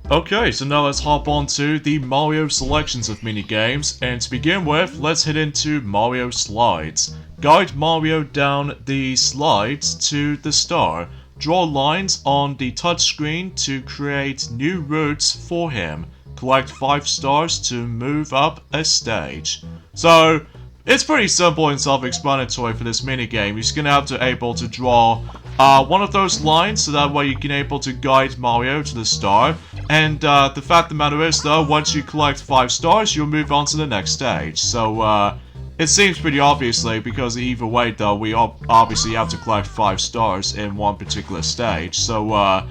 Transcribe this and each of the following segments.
Okay, so now let's hop on to the Mario selections of minigames, and to begin with, let's head into Mario Slides. Guide Mario down the slides to the star. Draw lines on the touchscreen to create new routes for him. Collect 5 stars to move up a stage. So, it's pretty simple and self-explanatory for this minigame. You're just gonna have to able to draw one of those lines, so that way you can able to guide Mario to the star. And the fact of the matter is, though, once you collect 5 stars, you'll move on to the next stage. So, it seems pretty obviously, because either way, though, we obviously have to collect 5 stars in one particular stage. So,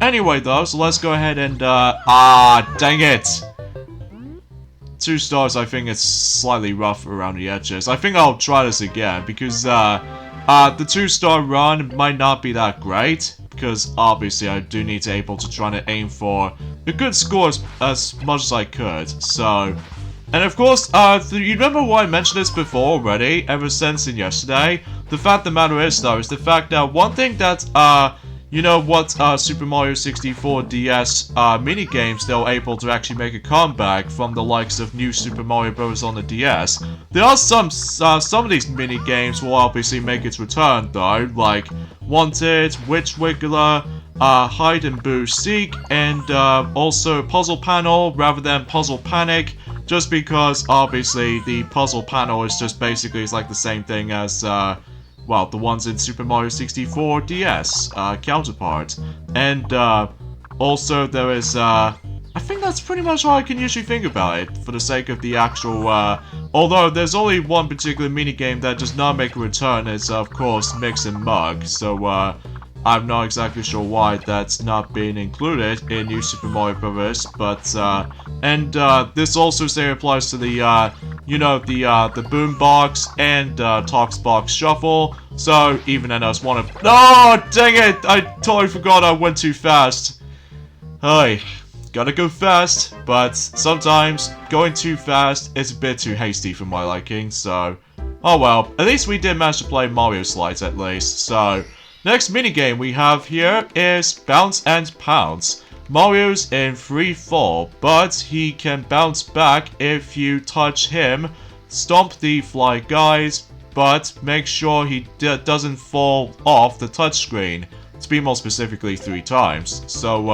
anyway, though, so let's go ahead and, dang it! 2 stars, I think it's slightly rough around the edges. I think I'll try this again, because, the 2-star run might not be that great, because obviously I do need to able to try to aim for a good score as much as I could, so... And of course, you remember why I mentioned this before already, ever since in yesterday? The fact of the matter is, though, is the fact that one thing that, you know what, Super Mario 64 DS minigames, they were able to actually make a comeback from the likes of New Super Mario Bros. On the DS. There are some of these minigames will obviously make its return, though, like Wanted, Witch Wiggler, Hide and Boo Seek, and also Puzzle Panel rather than Puzzle Panic, just because obviously the Puzzle Panel is just basically like the same thing as well, the ones in Super Mario 64 DS counterpart. And also there is, I think that's pretty much all I can usually think about it, for the sake of the actual, although there's only one particular minigame that does not make a return, it's of course Mix and Mug, so I'm not exactly sure why that's not being included in New Super Mario Bros. But, and this also say applies to the, you know, the Boombox and Toxbox Shuffle. So, even then I was one of... Oh, dang it! I totally forgot I went too fast. Hey, gotta go fast, but sometimes going too fast is a bit too hasty for my liking, so... Oh well, at least we did manage to play Mario Slides at least, so... Next minigame we have here is Bounce and Pounce. Mario's in free fall, but he can bounce back if you touch him. Stomp the fly guys, but make sure he doesn't fall off the touchscreen. To be more specifically 3 times. So,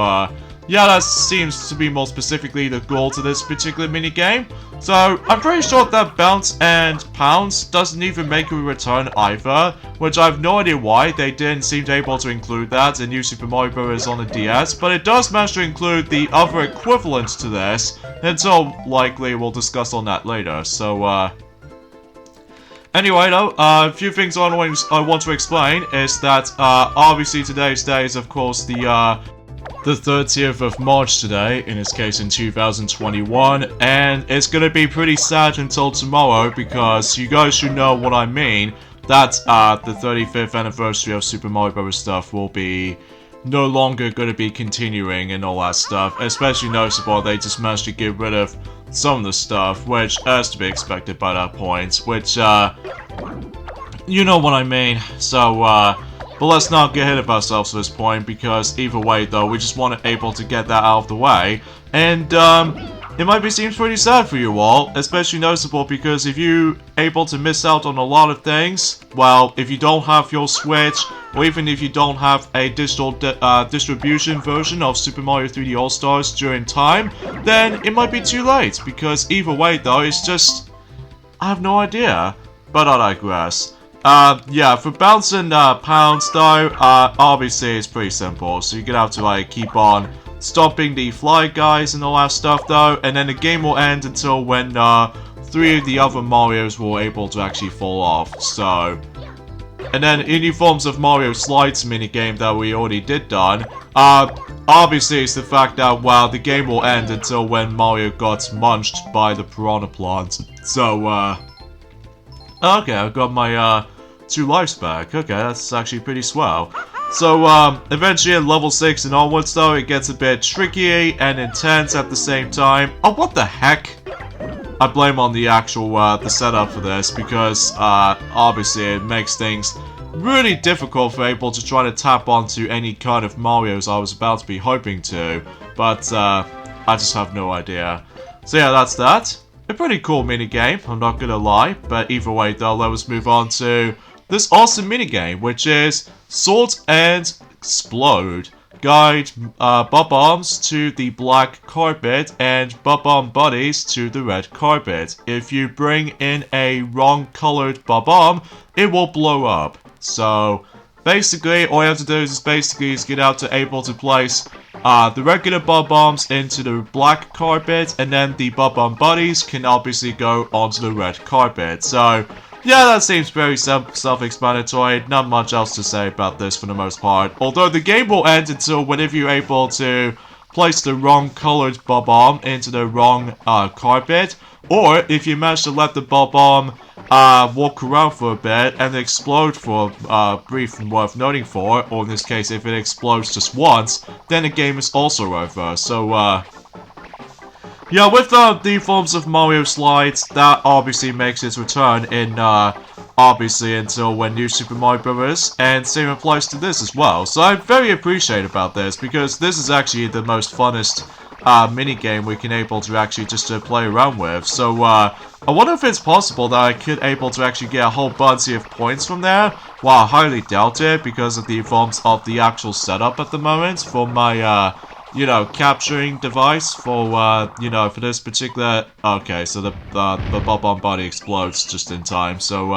yeah, that seems to be more specifically the goal to this particular minigame. So, I'm pretty sure that Bounce and Pounce doesn't even make a return either, which I have no idea why they didn't seem to able to include that in New Super Mario Bros. On the DS, but it does manage to include the other equivalent to this, and so likely we'll discuss on that later. So, anyway, though, a few things I want to explain is that, obviously today's day is, of course, the 30th of March today, in this case in 2021, and it's gonna be pretty sad until tomorrow, because you guys should know what I mean, that, the 35th anniversary of Super Mario Bros. Stuff will be no longer gonna be continuing and all that stuff, especially noticeable they just managed to get rid of some of the stuff, which has to be expected by that point, which, you know what I mean, so, but let's not get ahead of ourselves at this point, because either way, though, we just want to able to get that out of the way, and, it might seems pretty sad for you all, especially noticeable because if you able to miss out on a lot of things, well, if you don't have your Switch, or even if you don't have a digital distribution version of Super Mario 3D All-Stars during time, then it might be too late, because either way, though, it's just... I have no idea, but I digress. Yeah, for Bounce and Pounce, though, obviously it's pretty simple, so you're gonna have to, like, keep on stopping the fly guys and all that stuff, though, and then the game will end until when 3 of the other Marios were able to actually fall off, so... And then in the forms of Mario Slides minigame that we already did done, obviously it's the fact that, well, the game will end until when Mario got munched by the piranha plant, so, okay, I've got my, 2 lives back, okay, that's actually pretty swell. So, eventually at level 6 and onwards, though, it gets a bit tricky and intense at the same time. Oh, what the heck? I blame on the actual, the setup for this, because, obviously it makes things really difficult for able to try to tap onto any kind of Marios I was about to be hoping to, but I just have no idea. So yeah, that's that. A pretty cool minigame, I'm not gonna lie, but either way though, let us move on to this awesome minigame, which is Sort and Splode. Guide Bob-Ombs to the black carpet and Bob-Omb Buddies to the red carpet. If you bring in a wrong colored Bob-Omb, it will blow up. So basically, all you have to do is get out to able to place the regular Bob-Ombs into the black carpet, and then the Bob-Omb Buddies can obviously go onto the red carpet. So yeah, that seems very self-explanatory. Not much else to say about this for the most part. Although the game will end until whenever you're able to place the wrong colored Bob-Omb into the wrong carpet, or if you manage to let the Bob-Omb walk around for a bit and explode for brief and worth noting for, or in this case, if it explodes just once, then the game is also over. So, yeah, with the forms of Mario slides, that obviously makes its return in, obviously until when New Super Mario Bros. And same applies to this as well. So I'm very appreciative about this, because this is actually the most funnest minigame we can able to actually just play around with. So, I wonder if it's possible that I could able to actually get a whole bunch of points from there. Well, I highly doubt it, because of the forms of the actual setup at the moment for my, you know, capturing device for, you know, for this particular... Okay, so the Bob-Omb Body explodes just in time, so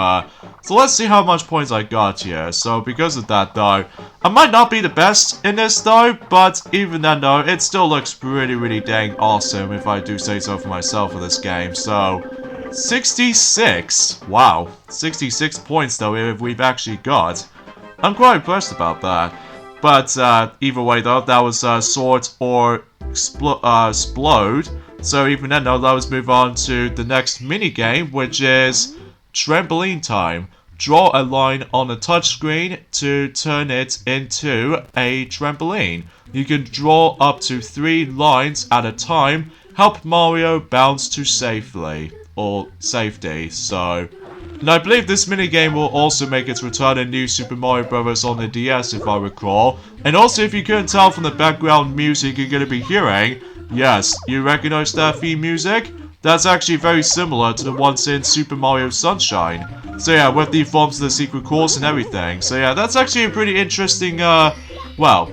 let's see how much points I got here. So, because of that, though, I might not be the best in this, though, but even then, though, it still looks really dang awesome, if I do say so for myself for this game. So, 66! Wow, 66 points, though, we've actually got. I'm quite impressed about that. But either way though, that was Sort or Splode. So even then though, let's move on to the next minigame, which is Trampoline Time. Draw a line on a touchscreen to turn it into a trampoline. You can draw up to 3 lines at a time. Help Mario bounce to safety. So... And I believe this minigame will also make its return in New Super Mario Bros. On the DS, if I recall. And also, if you couldn't tell from the background music you're going to be hearing, yes, you recognize that theme music? That's actually very similar to the ones in Super Mario Sunshine. So yeah, with the forms of the secret course and everything. So yeah, that's actually a pretty interesting, well...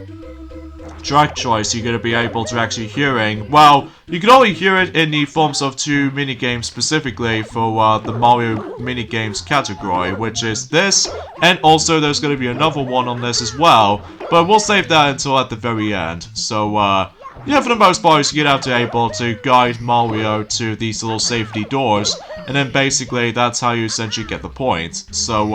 track choice you're going to be able to actually hearing. Well, you can only hear it in the forms of 2 minigames specifically for the Mario minigames category, which is this, and also there's going to be another one on this as well, but we'll save that until at the very end. So, yeah, for the most part, you're going to have to able to guide Mario to these little safety doors, and then basically that's how you essentially get the points. So,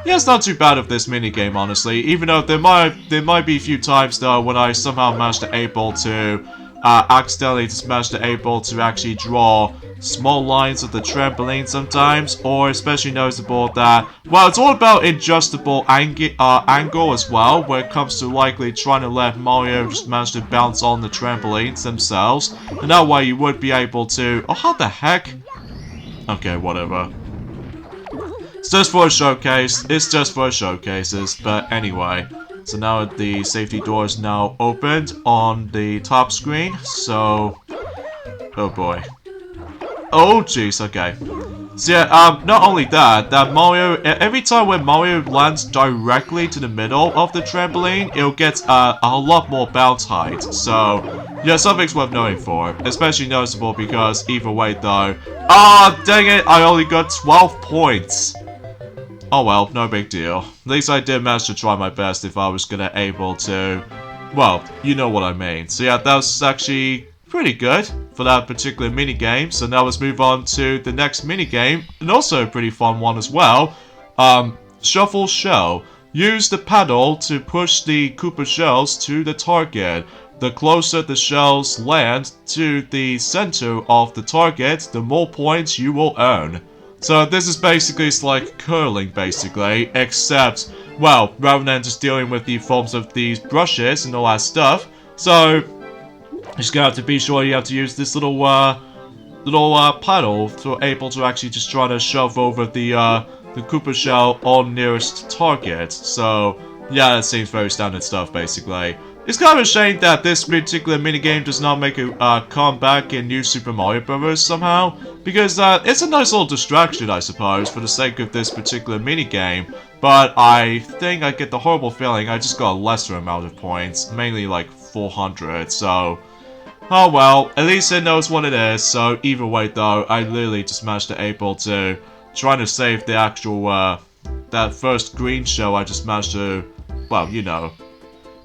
yeah, it's not too bad of this minigame, honestly, even though there might be a few times, though, when I somehow managed to able to, accidentally just managed to able to actually draw small lines of the trampoline sometimes, or especially noticeable that, well, it's all about adjustable angle as well, when it comes to likely trying to let Mario just manage to bounce on the trampolines themselves, and that way you would be able to, oh, how the heck? Okay, whatever. It's just for a showcase. It's just for showcases. But anyway, so now the safety door is now opened on the top screen. So, oh boy. Oh jeez. Okay. So yeah, not only that, Mario, every time when Mario lands directly to the middle of the trampoline, it'll get a lot more bounce height. So yeah, something's worth knowing for. Especially noticeable because either way though. Ah, dang it! I only got 12 points. Oh well, no big deal. At least I did manage to try my best if I was gonna able to... Well, you know what I mean. So yeah, that was actually pretty good for that particular minigame. So now let's move on to the next minigame, and also a pretty fun one as well. Shuffle Shell. Use the paddle to push the Koopa shells to the target. The closer the shells land to the center of the target, the more points you will earn. So this is basically, it's like curling basically, except, well, rather than just dealing with the forms of these brushes and all that stuff, so you're just gonna have to be sure you have to use this little paddle to able to actually just try to shove over the the Koopa shell on nearest target. So, yeah, it seems very standard stuff, basically. It's kind of a shame that this particular minigame does not make a comeback in New Super Mario Bros. Somehow, because it's a nice little distraction, I suppose, for the sake of this particular minigame, but I think I get the horrible feeling I just got a lesser amount of points, mainly like 400, so... Oh well, at least it knows what it is, so either way though, I literally just managed to able to try to save the actual, that first green shell I just managed to, well, you know.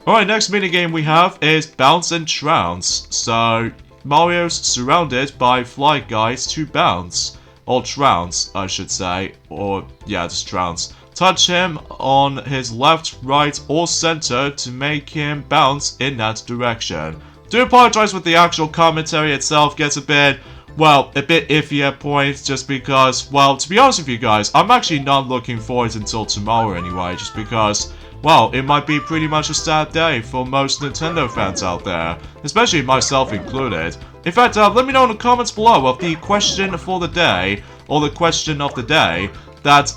Alright, next minigame we have is Pounce and Trounce. So, Mario's surrounded by fly guys to bounce. Or Trounce, I should say. Or, yeah, just Trounce. Touch him on his left, right, or center to make him bounce in that direction. Do apologize with the actual commentary itself gets a bit, well, a bit iffy at points just because, well, to be honest with you guys, I'm actually not looking forward until tomorrow anyway, just because, well, it might be pretty much a sad day for most Nintendo fans out there, especially myself included. In fact, let me know in the comments below of the question for the day, or the question of the day, that,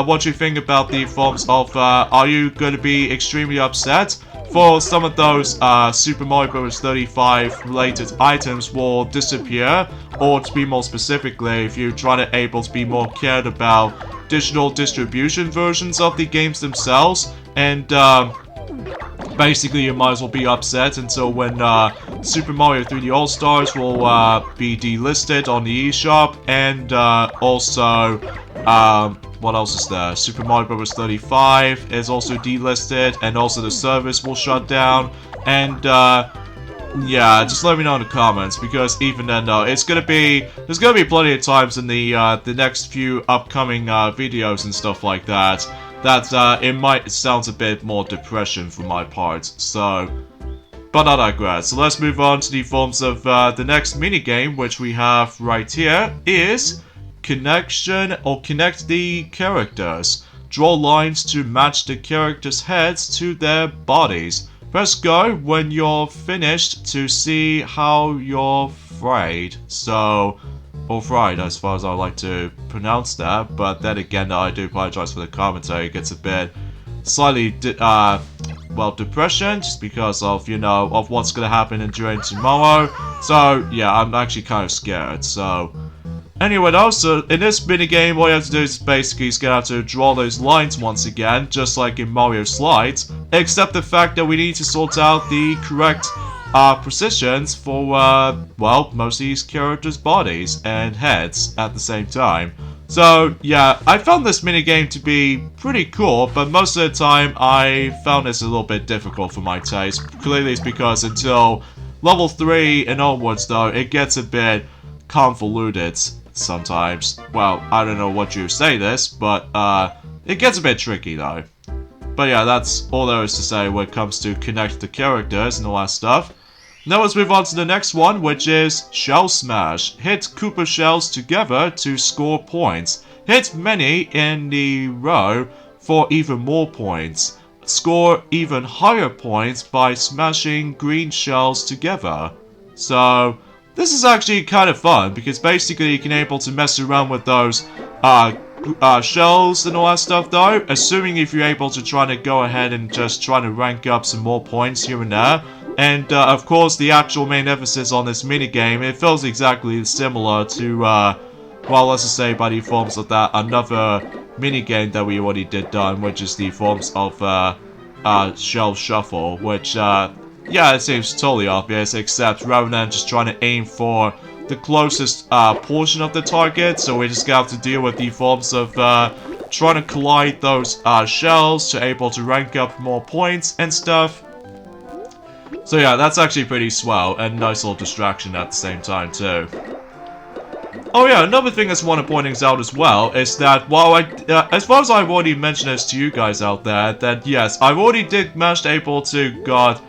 what you think about the forms of, are you going to be extremely upset for some of those Super Mario Bros. 35 related items will disappear, or to be more specifically, if you're trying to able to be more cared about digital distribution versions of the games themselves, and basically you might as well be upset until when Super Mario 3D All-Stars will be delisted on the eShop, and also what else is there? Super Mario Bros. 35 is also delisted, and also the service will shut down, and yeah, just let me know in the comments, because even then though, there's gonna be plenty of times in the next few upcoming videos and stuff like that, it might sound a bit more depression for my part, so, but I digress. So let's move on to the forms of the next minigame, which we have right here, is connection, or connect the characters. Draw lines to match the characters' heads to their bodies. Press go when you're finished to see how you're fried. So, or fried as far as I like to pronounce that, but then again I do apologize for the commentary, it gets a bit slightly, well, depression, just because of, you know, of what's gonna happen during tomorrow. So, yeah, I'm actually kind of scared, so... Anyway though, so in this minigame, all you have to do is basically have to draw those lines once again, just like in Mario Slides, except the fact that we need to sort out the correct positions for, well, most of these characters' bodies and heads at the same time. So, yeah, I found this minigame to be pretty cool, but most of the time I found this a little bit difficult for my taste. Clearly it's because until level 3 and onwards though, it gets a bit convoluted sometimes. Well, I don't know what you say this, but it gets a bit tricky though. But yeah, that's all there is to say when it comes to connect the characters and all that stuff. Now let's move on to the next one, which is Shell Smash. Hit Koopa shells together to score points. Hit many in the row for even more points. Score even higher points by smashing green shells together. So, this is actually kind of fun, because basically you can able to mess around with those shells and all that stuff though, assuming if you're able to try to go ahead and just try to rank up some more points here and there. And of course the actual main emphasis on this minigame, it feels exactly similar to, well, let's just say by the forms of that another minigame that we already did done, which is the forms of Shell Shuffle, which yeah, it seems totally obvious, except rather than just trying to aim for the closest portion of the target, so we just have to deal with the forms of trying to collide those shells to able to rank up more points and stuff. So yeah, that's actually pretty swell, and nice little distraction at the same time too. Oh yeah, another thing I just want to point out as well is that while as far as I've already mentioned this to you guys out there, that yes, I've already managed able to got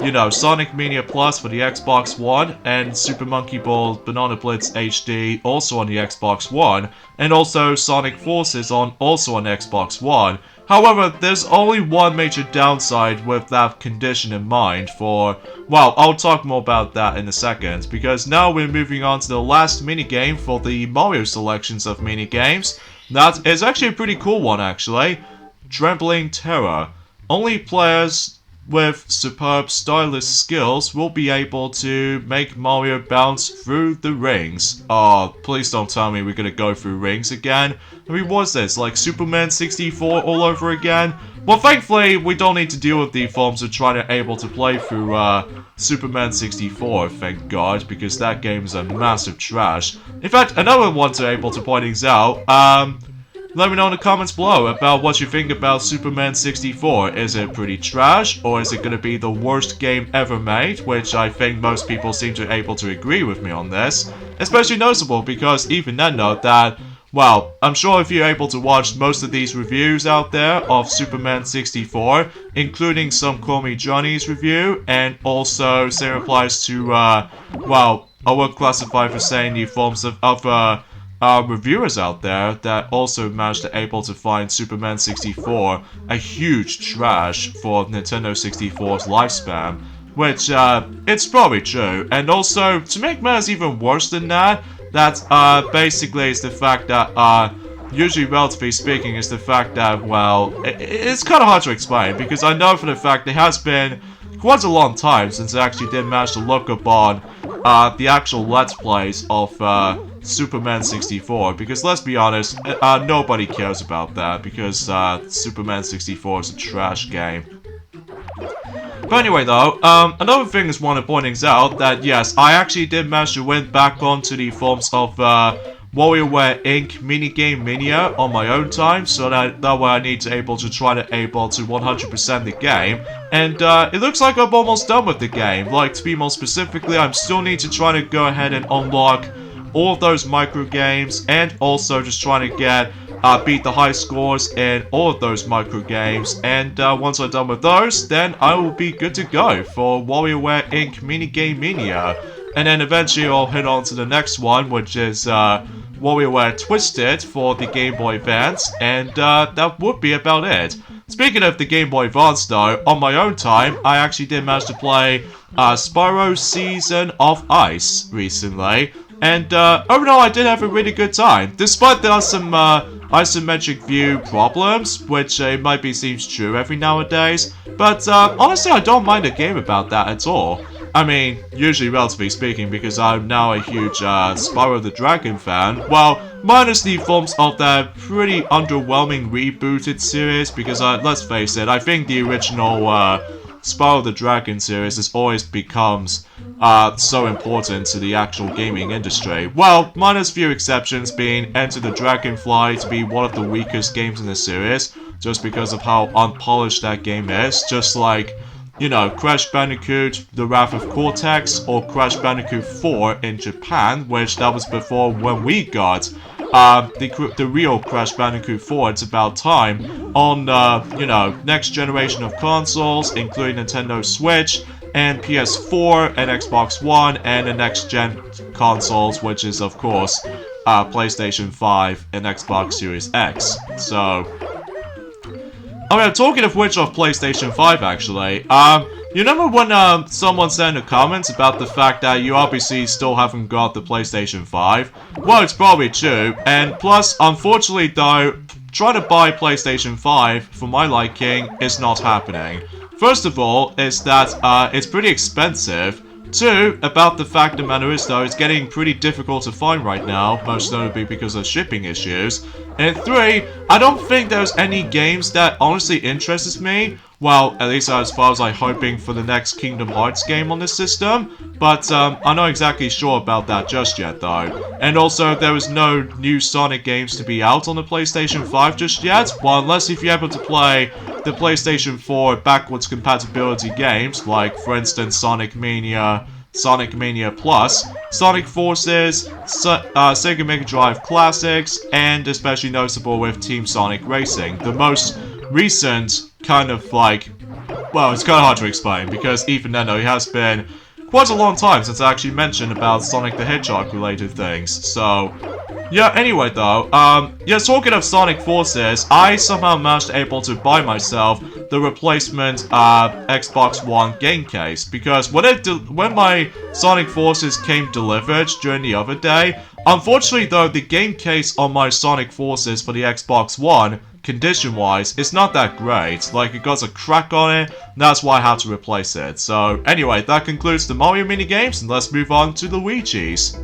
you know, Sonic Mania Plus for the Xbox One, and Super Monkey Ball Banana Blitz HD also on the Xbox One, and also Sonic Forces also on Xbox One. However, there's only one major downside with that condition in mind for, well, I'll talk more about that in a second, because now we're moving on to the last minigame for the Mario selections of minigames, That is actually a pretty cool one, actually. Trembling Terror. Only players with superb stylist skills will be able to make Mario bounce through the rings. Oh, please don't tell me we're gonna go through rings again. I mean, what's this, like Superman 64 all over again? Well, thankfully, we don't need to deal with the forms of trying to able to play through Superman 64, thank God, because that game is a massive trash. In fact, another one to able to point things out, let me know in the comments below about what you think about Superman 64. Is it pretty trash, or is it going to be the worst game ever made? Which I think most people seem to be able to agree with me on this. Especially noticeable because even then note that, well, I'm sure if you're able to watch most of these reviews out there of Superman 64, including some Call Me Johnny's review, and also same applies to, well, I won't classify for saying the forms of other reviewers out there that also managed to able to find Superman 64 a huge trash for Nintendo 64's lifespan, which it's probably true. And also, to make matters even worse than that, basically is the fact that usually, relatively speaking, is the fact that, well, it's kind of hard to explain, because I know for the fact it has been quite a long time since I actually did manage to look upon the actual Let's Plays of Superman 64, because let's be honest, nobody cares about that, because Superman 64 is a trash game. But anyway though, another thing is one of pointing out that yes, I actually did manage to win back onto the forms of WarioWare Inc. Minigame Mania on my own time, so that way I need to able to 100% the game, and it looks like I'm almost done with the game. Like, to be more specifically, I still need to try to go ahead and unlock all of those micro games, and also just trying to get beat the high scores in all of those micro games. And once I'm done with those, then I will be good to go for WarioWare Inc. Minigame Mania. And then eventually I'll head on to the next one, which is WarioWare Twisted for the Game Boy Advance, and that would be about it. Speaking of the Game Boy Advance though, on my own time, I actually did manage to play Spyro's Season of Ice recently. And overall, I did have a really good time, despite there are some isometric view problems, which might be seems true every nowadays. But honestly, I don't mind a game about that at all. I mean, usually relatively speaking, because I'm now a huge Spyro the Dragon fan. Well, minus the forms of that pretty underwhelming rebooted series, because let's face it, I think the original Spyro the Dragon series has always becomes so important to the actual gaming industry. Well, minus few exceptions being Enter the Dragonfly to be one of the weakest games in the series, just because of how unpolished that game is, just like, you know, Crash Bandicoot, The Wrath of Cortex, or Crash Bandicoot 4 in Japan, which that was before when we got the real Crash Bandicoot 4, It's About Time, on, you know, next generation of consoles, including Nintendo Switch, and PS4, and Xbox One, and the next gen consoles, which is, of course, PlayStation 5 and Xbox Series X. So, oh yeah, talking of which of PlayStation 5 actually, you remember when someone said in the comments about the fact that you obviously still haven't got the PlayStation 5? Well, it's probably true, and plus, unfortunately though, trying to buy PlayStation 5 for my liking is not happening. First of all, is that it's pretty expensive. Two, about the fact the matter is though, it's getting pretty difficult to find right now, most notably because of shipping issues. And three, I don't think there's any games that honestly interests me. Well, at least as far as I'm hoping for the next Kingdom Hearts game on this system. But I'm not exactly sure about that just yet though. And also, there is no new Sonic games to be out on the PlayStation 5 just yet. Well, unless if you're able to play the PlayStation 4 backwards compatibility games, like for instance Sonic Mania Plus, Sonic Forces, Sega Mega Drive Classics, and especially noticeable with Team Sonic Racing. The most recent kind of like, well, it's kind of hard to explain because even then though it has been quite a long time since I actually mentioned about Sonic the Hedgehog related things, so... Yeah, anyway though, yeah, talking of Sonic Forces, I somehow managed able to buy myself the replacement, Xbox One game case, because when my Sonic Forces came delivered during the other day, unfortunately though, the game case on my Sonic Forces for the Xbox One, condition-wise, it's not that great. Like, it got a crack on it, and that's why I had to replace it. So, anyway, that concludes the Mario minigames, and let's move on to Luigi's.